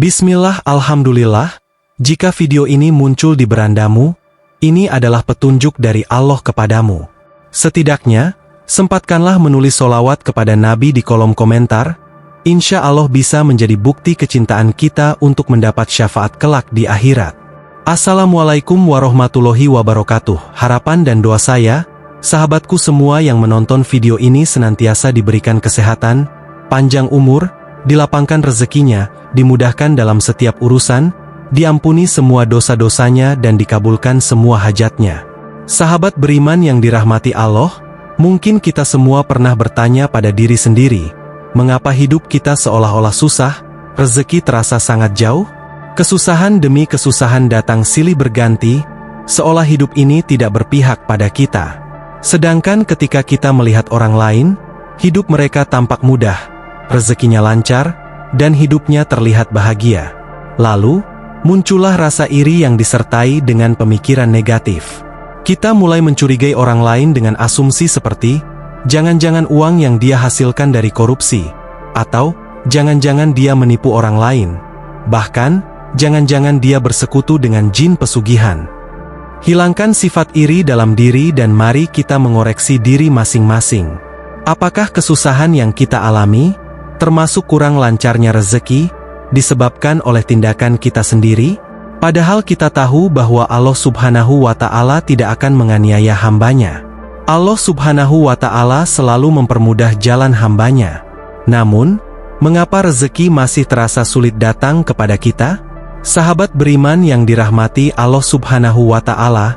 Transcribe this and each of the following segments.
Bismillah, alhamdulillah, jika video ini muncul di berandamu, ini adalah petunjuk dari Allah kepadamu. Setidaknya, sempatkanlah menulis sholawat kepada Nabi di kolom komentar, insya Allah bisa menjadi bukti kecintaan kita untuk mendapat syafaat kelak di akhirat. Assalamualaikum warahmatullahi wabarakatuh. Harapan dan doa saya, sahabatku semua yang menonton video ini senantiasa diberikan kesehatan, panjang umur, dilapangkan rezekinya, dimudahkan dalam setiap urusan, diampuni semua dosa-dosanya dan dikabulkan semua hajatnya. Sahabat beriman yang dirahmati Allah, mungkin kita semua pernah bertanya pada diri sendiri, mengapa hidup kita seolah-olah susah, rezeki terasa sangat jauh? Kesusahan demi kesusahan datang silih berganti, seolah hidup ini tidak berpihak pada kita. Sedangkan ketika kita melihat orang lain, hidup mereka tampak mudah, rezekinya lancar, dan hidupnya terlihat bahagia. Lalu, muncullah rasa iri yang disertai dengan pemikiran negatif. Kita mulai mencurigai orang lain dengan asumsi seperti, jangan-jangan uang yang dia hasilkan dari korupsi, atau jangan-jangan dia menipu orang lain, bahkan, jangan-jangan dia bersekutu dengan jin pesugihan. Hilangkan sifat iri dalam diri dan mari kita mengoreksi diri masing-masing. Apakah kesusahan yang kita alami, termasuk kurang lancarnya rezeki, disebabkan oleh tindakan kita sendiri? Padahal kita tahu bahwa Allah Subhanahu wa Ta'ala tidak akan menganiaya hambanya. Allah Subhanahu wa Ta'ala selalu mempermudah jalan hambanya. Namun, mengapa rezeki masih terasa sulit datang kepada kita? Sahabat beriman yang dirahmati Allah Subhanahu wa Ta'ala,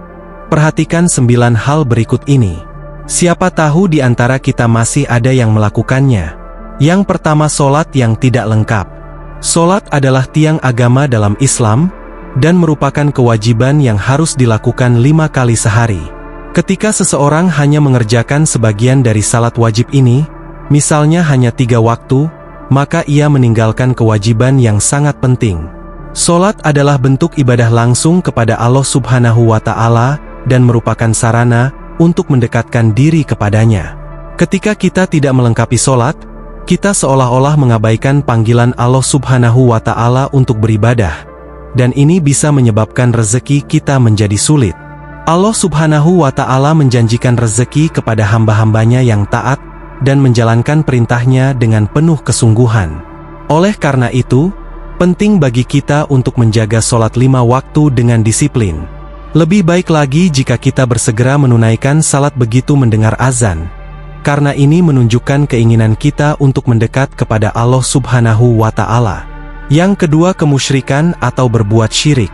perhatikan 9 hal berikut ini. Siapa tahu di antara kita masih ada yang melakukannya. Yang pertama, sholat yang tidak lengkap. Sholat adalah tiang agama dalam Islam, dan merupakan kewajiban yang harus dilakukan 5 kali sehari. Ketika seseorang hanya mengerjakan sebagian dari salat wajib ini, misalnya hanya 3 waktu, maka ia meninggalkan kewajiban yang sangat penting. Sholat adalah bentuk ibadah langsung kepada Allah Subhanahu wa Ta'ala, dan merupakan sarana untuk mendekatkan diri kepadanya. Ketika kita tidak melengkapi sholat, kita seolah-olah mengabaikan panggilan Allah Subhanahu wa Ta'ala untuk beribadah, dan ini bisa menyebabkan rezeki kita menjadi sulit. Allah Subhanahu wa Ta'ala menjanjikan rezeki kepada hamba-hambanya yang taat, dan menjalankan perintahnya dengan penuh kesungguhan. Oleh karena itu, penting bagi kita untuk menjaga sholat 5 waktu dengan disiplin. Lebih baik lagi jika kita bersegera menunaikan salat begitu mendengar azan, karena ini menunjukkan keinginan kita untuk mendekat kepada Allah Subhanahu wa Ta'ala. Yang kedua, kemusyrikan atau berbuat syirik.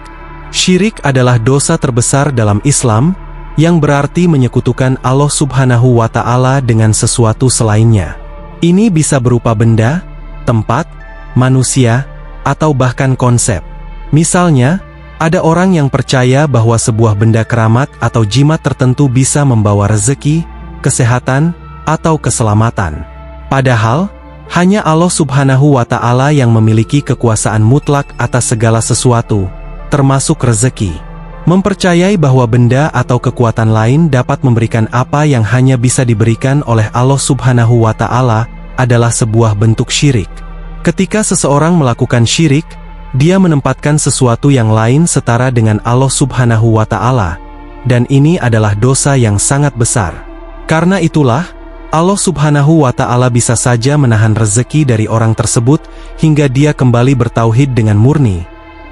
Syirik adalah dosa terbesar dalam Islam, yang berarti menyekutukan Allah Subhanahu wa Ta'ala dengan sesuatu selainnya. Ini bisa berupa benda, tempat, manusia, atau bahkan konsep. Misalnya, ada orang yang percaya bahwa sebuah benda keramat atau jimat tertentu bisa membawa rezeki, kesehatan, atau keselamatan. Padahal, hanya Allah Subhanahu wa Ta'ala yang memiliki kekuasaan mutlak atas segala sesuatu, termasuk rezeki. Mempercayai bahwa benda atau kekuatan lain dapat memberikan apa yang hanya bisa diberikan oleh Allah Subhanahu wa Ta'ala adalah sebuah bentuk syirik. Ketika seseorang melakukan syirik, dia menempatkan sesuatu yang lain setara dengan Allah Subhanahu wa Ta'ala, dan ini adalah dosa yang sangat besar. Karena itulah, Allah Subhanahu wa Ta'ala bisa saja menahan rezeki dari orang tersebut hingga dia kembali bertauhid dengan murni,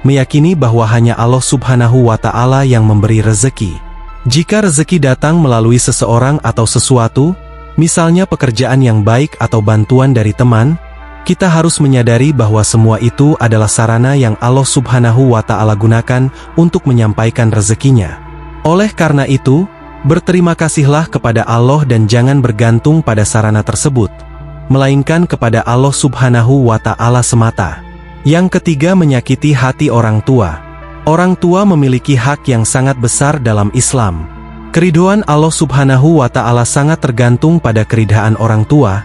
meyakini bahwa hanya Allah Subhanahu wa Ta'ala yang memberi rezeki. Jika rezeki datang melalui seseorang atau sesuatu, misalnya pekerjaan yang baik atau bantuan dari teman, kita harus menyadari bahwa semua itu adalah sarana yang Allah Subhanahu wa Ta'ala gunakan untuk menyampaikan rezekinya. Oleh karena itu, berterima kasihlah kepada Allah dan jangan bergantung pada sarana tersebut, melainkan kepada Allah Subhanahu wa Ta'ala semata. Yang ketiga, menyakiti hati orang tua. Orang tua memiliki hak yang sangat besar dalam Islam. Keridhaan Allah Subhanahu wa Ta'ala sangat tergantung pada keridhaan orang tua,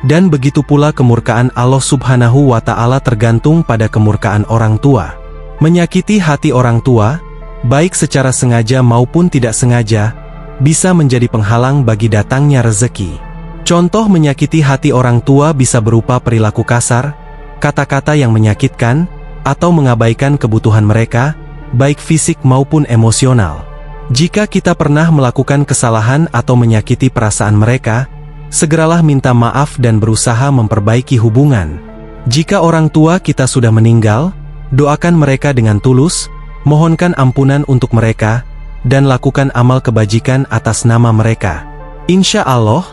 dan begitu pula kemurkaan Allah Subhanahu wa Ta'ala tergantung pada kemurkaan orang tua. Menyakiti hati orang tua, baik secara sengaja maupun tidak sengaja, bisa menjadi penghalang bagi datangnya rezeki. Contoh menyakiti hati orang tua bisa berupa perilaku kasar, kata-kata yang menyakitkan, atau mengabaikan kebutuhan mereka, baik fisik maupun emosional. Jika kita pernah melakukan kesalahan atau menyakiti perasaan mereka, segeralah minta maaf dan berusaha memperbaiki hubungan. Jika orang tua kita sudah meninggal, doakan mereka dengan tulus, mohonkan ampunan untuk mereka, dan lakukan amal kebajikan atas nama mereka. Insya Allah,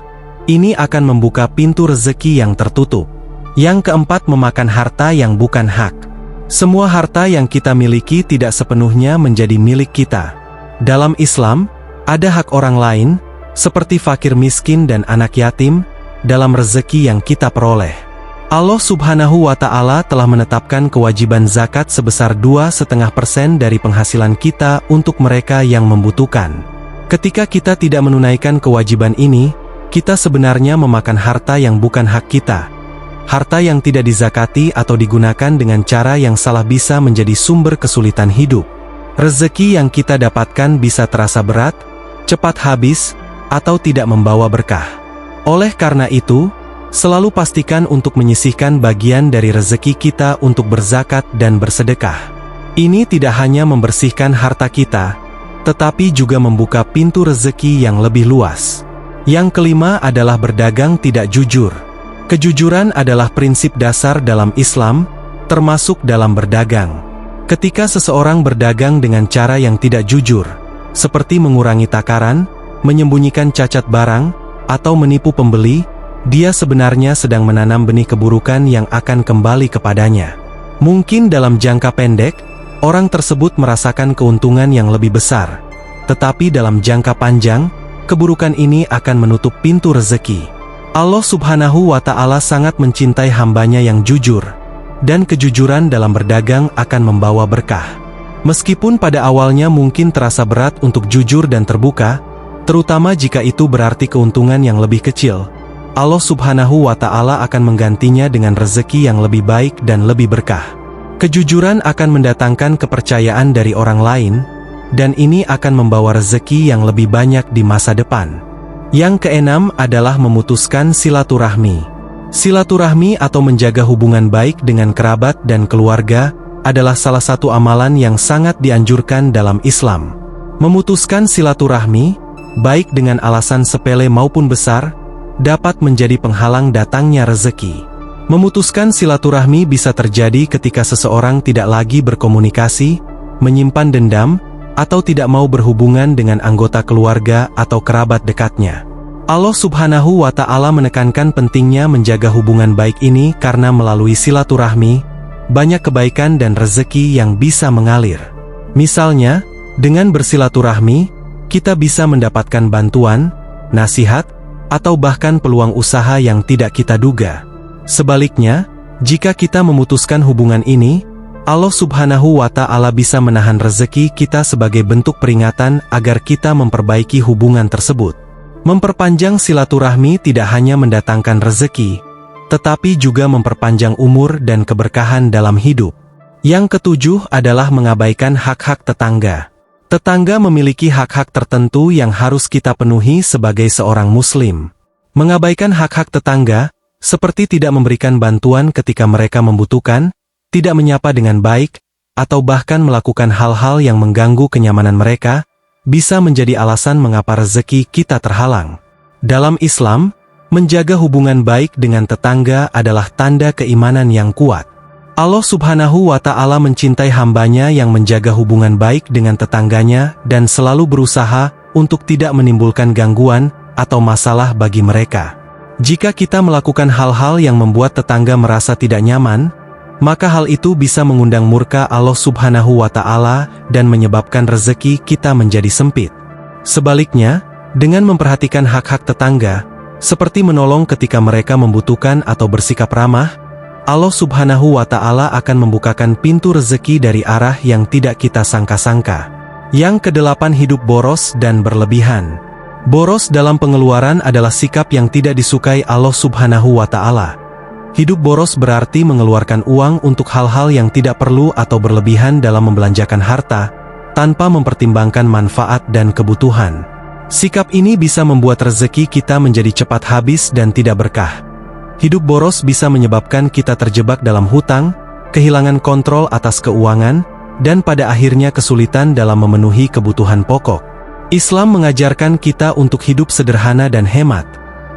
ini akan membuka pintu rezeki yang tertutup. Yang keempat, memakan harta yang bukan hak. Semua harta yang kita miliki tidak sepenuhnya menjadi milik kita. Dalam Islam, ada hak orang lain, seperti fakir miskin dan anak yatim, dalam rezeki yang kita peroleh. Allah Subhanahu wa Ta'ala telah menetapkan kewajiban zakat sebesar 2,5% dari penghasilan kita untuk mereka yang membutuhkan. Ketika kita tidak menunaikan kewajiban ini, kita sebenarnya memakan harta yang bukan hak kita. Harta yang tidak dizakati atau digunakan dengan cara yang salah bisa menjadi sumber kesulitan hidup. Rezeki yang kita dapatkan bisa terasa berat, cepat habis, atau tidak membawa berkah. Oleh karena itu, selalu pastikan untuk menyisihkan bagian dari rezeki kita untuk berzakat dan bersedekah. Ini tidak hanya membersihkan harta kita, tetapi juga membuka pintu rezeki yang lebih luas. Yang kelima adalah berdagang tidak jujur. Kejujuran adalah prinsip dasar dalam Islam, termasuk dalam berdagang. Ketika seseorang berdagang dengan cara yang tidak jujur, seperti mengurangi takaran, menyembunyikan cacat barang, atau menipu pembeli, dia sebenarnya sedang menanam benih keburukan yang akan kembali kepadanya. Mungkin dalam jangka pendek, orang tersebut merasakan keuntungan yang lebih besar, tetapi dalam jangka panjang, keburukan ini akan menutup pintu rezeki. Allah Subhanahu wa Ta'ala sangat mencintai hambanya yang jujur, dan kejujuran dalam berdagang akan membawa berkah. Meskipun pada awalnya mungkin terasa berat untuk jujur dan terbuka, terutama jika itu berarti keuntungan yang lebih kecil, Allah Subhanahu wa Ta'ala akan menggantinya dengan rezeki yang lebih baik dan lebih berkah. Kejujuran akan mendatangkan kepercayaan dari orang lain, dan ini akan membawa rezeki yang lebih banyak di masa depan. Yang keenam adalah memutuskan silaturahmi. Silaturahmi atau menjaga hubungan baik dengan kerabat dan keluarga adalah salah satu amalan yang sangat dianjurkan dalam Islam. Memutuskan silaturahmi, baik dengan alasan sepele maupun besar, dapat menjadi penghalang datangnya rezeki. Memutuskan silaturahmi bisa terjadi ketika seseorang tidak lagi berkomunikasi, menyimpan dendam, atau tidak mau berhubungan dengan anggota keluarga atau kerabat dekatnya. Allah Subhanahu wa Ta'ala menekankan pentingnya menjaga hubungan baik ini karena melalui silaturahmi, banyak kebaikan dan rezeki yang bisa mengalir. Misalnya, dengan bersilaturahmi, kita bisa mendapatkan bantuan, nasihat, atau bahkan peluang usaha yang tidak kita duga. Sebaliknya, jika kita memutuskan hubungan ini, Allah Subhanahu wa Ta'ala bisa menahan rezeki kita sebagai bentuk peringatan agar kita memperbaiki hubungan tersebut. Memperpanjang silaturahmi tidak hanya mendatangkan rezeki, tetapi juga memperpanjang umur dan keberkahan dalam hidup. Yang ketujuh adalah mengabaikan hak-hak tetangga. Tetangga memiliki hak-hak tertentu yang harus kita penuhi sebagai seorang muslim. Mengabaikan hak-hak tetangga, seperti tidak memberikan bantuan ketika mereka membutuhkan, tidak menyapa dengan baik, atau bahkan melakukan hal-hal yang mengganggu kenyamanan mereka, bisa menjadi alasan mengapa rezeki kita terhalang. Dalam Islam, menjaga hubungan baik dengan tetangga adalah tanda keimanan yang kuat. Allah Subhanahu wa Ta'ala mencintai hambanya yang menjaga hubungan baik dengan tetangganya dan selalu berusaha untuk tidak menimbulkan gangguan atau masalah bagi mereka. Jika kita melakukan hal-hal yang membuat tetangga merasa tidak nyaman, maka hal itu bisa mengundang murka Allah Subhanahu wa Ta'ala dan menyebabkan rezeki kita menjadi sempit. Sebaliknya, dengan memperhatikan hak-hak tetangga, seperti menolong ketika mereka membutuhkan atau bersikap ramah, Allah Subhanahu wa Ta'ala akan membukakan pintu rezeki dari arah yang tidak kita sangka-sangka. Yang kedelapan, hidup boros dan berlebihan. Boros dalam pengeluaran adalah sikap yang tidak disukai Allah Subhanahu wa Ta'ala. Hidup boros berarti mengeluarkan uang untuk hal-hal yang tidak perlu atau berlebihan dalam membelanjakan harta, tanpa mempertimbangkan manfaat dan kebutuhan. Sikap ini bisa membuat rezeki kita menjadi cepat habis dan tidak berkah. Hidup boros bisa menyebabkan kita terjebak dalam hutang, kehilangan kontrol atas keuangan, dan pada akhirnya kesulitan dalam memenuhi kebutuhan pokok. Islam mengajarkan kita untuk hidup sederhana dan hemat,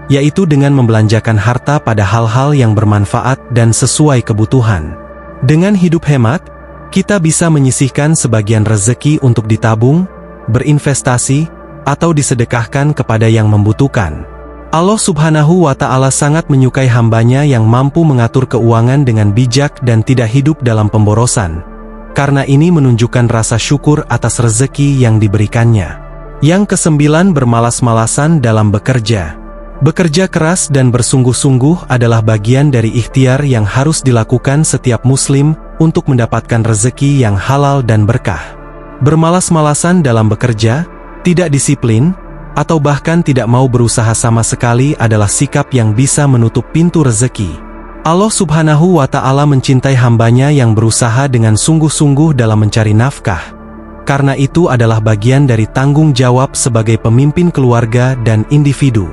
yaitu dengan membelanjakan harta pada hal-hal yang bermanfaat dan sesuai kebutuhan. Dengan hidup hemat, kita bisa menyisihkan sebagian rezeki untuk ditabung, berinvestasi, atau disedekahkan kepada yang membutuhkan. Allah Subhanahu wa Ta'ala sangat menyukai hambanya yang mampu mengatur keuangan dengan bijak dan tidak hidup dalam pemborosan, karena ini menunjukkan rasa syukur atas rezeki yang diberikannya. Yang kesembilan, bermalas-malasan dalam bekerja. Bekerja keras dan bersungguh-sungguh adalah bagian dari ikhtiar yang harus dilakukan setiap muslim untuk mendapatkan rezeki yang halal dan berkah. Bermalas-malasan dalam bekerja, tidak disiplin, atau bahkan tidak mau berusaha sama sekali adalah sikap yang bisa menutup pintu rezeki. Allah Subhanahu wa Ta'ala mencintai hambanya yang berusaha dengan sungguh-sungguh dalam mencari nafkah, karena itu adalah bagian dari tanggung jawab sebagai pemimpin keluarga dan individu.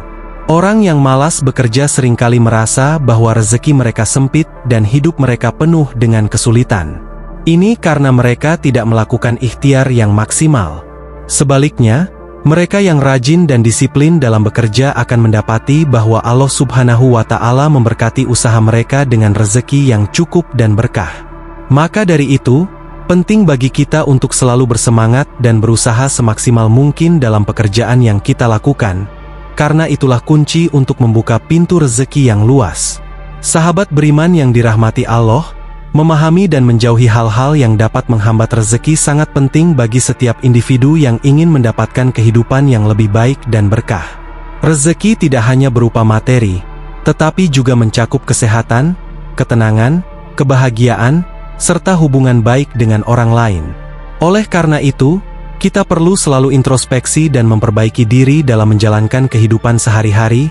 Orang yang malas bekerja seringkali merasa bahwa rezeki mereka sempit dan hidup mereka penuh dengan kesulitan. Ini karena mereka tidak melakukan ikhtiar yang maksimal. Sebaliknya, mereka yang rajin dan disiplin dalam bekerja akan mendapati bahwa Allah Subhanahu wa Ta'ala memberkati usaha mereka dengan rezeki yang cukup dan berkah. Maka dari itu, penting bagi kita untuk selalu bersemangat dan berusaha semaksimal mungkin dalam pekerjaan yang kita lakukan, karena itulah kunci untuk membuka pintu rezeki yang luas. Sahabat beriman yang dirahmati Allah, memahami dan menjauhi hal-hal yang dapat menghambat rezeki sangat penting bagi setiap individu yang ingin mendapatkan kehidupan yang lebih baik dan berkah. Rezeki tidak hanya berupa materi, tetapi juga mencakup kesehatan, ketenangan, kebahagiaan, serta hubungan baik dengan orang lain. Oleh karena itu, kita perlu selalu introspeksi dan memperbaiki diri dalam menjalankan kehidupan sehari-hari,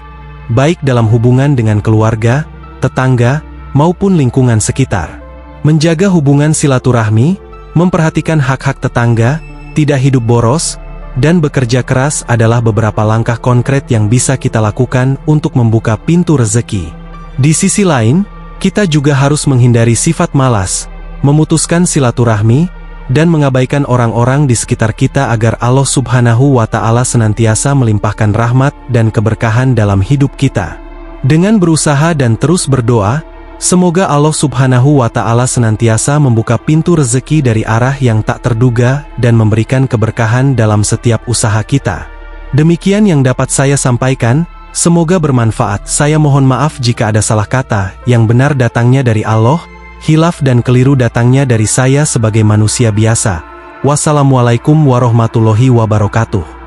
baik dalam hubungan dengan keluarga, tetangga, maupun lingkungan sekitar. Menjaga hubungan silaturahmi, memperhatikan hak-hak tetangga, tidak hidup boros, dan bekerja keras adalah beberapa langkah konkret yang bisa kita lakukan untuk membuka pintu rezeki. Di sisi lain, kita juga harus menghindari sifat malas, memutuskan silaturahmi, dan mengabaikan orang-orang di sekitar kita agar Allah Subhanahu wa Ta'ala senantiasa melimpahkan rahmat dan keberkahan dalam hidup kita. Dengan berusaha dan terus berdoa, semoga Allah Subhanahu wa Ta'ala senantiasa membuka pintu rezeki dari arah yang tak terduga dan memberikan keberkahan dalam setiap usaha kita. Demikian yang dapat saya sampaikan, semoga bermanfaat. Saya mohon maaf jika ada salah kata, yang benar datangnya dari Allah, hilaf dan keliru datangnya dari saya sebagai manusia biasa. Wassalamualaikum warahmatullahi wabarakatuh.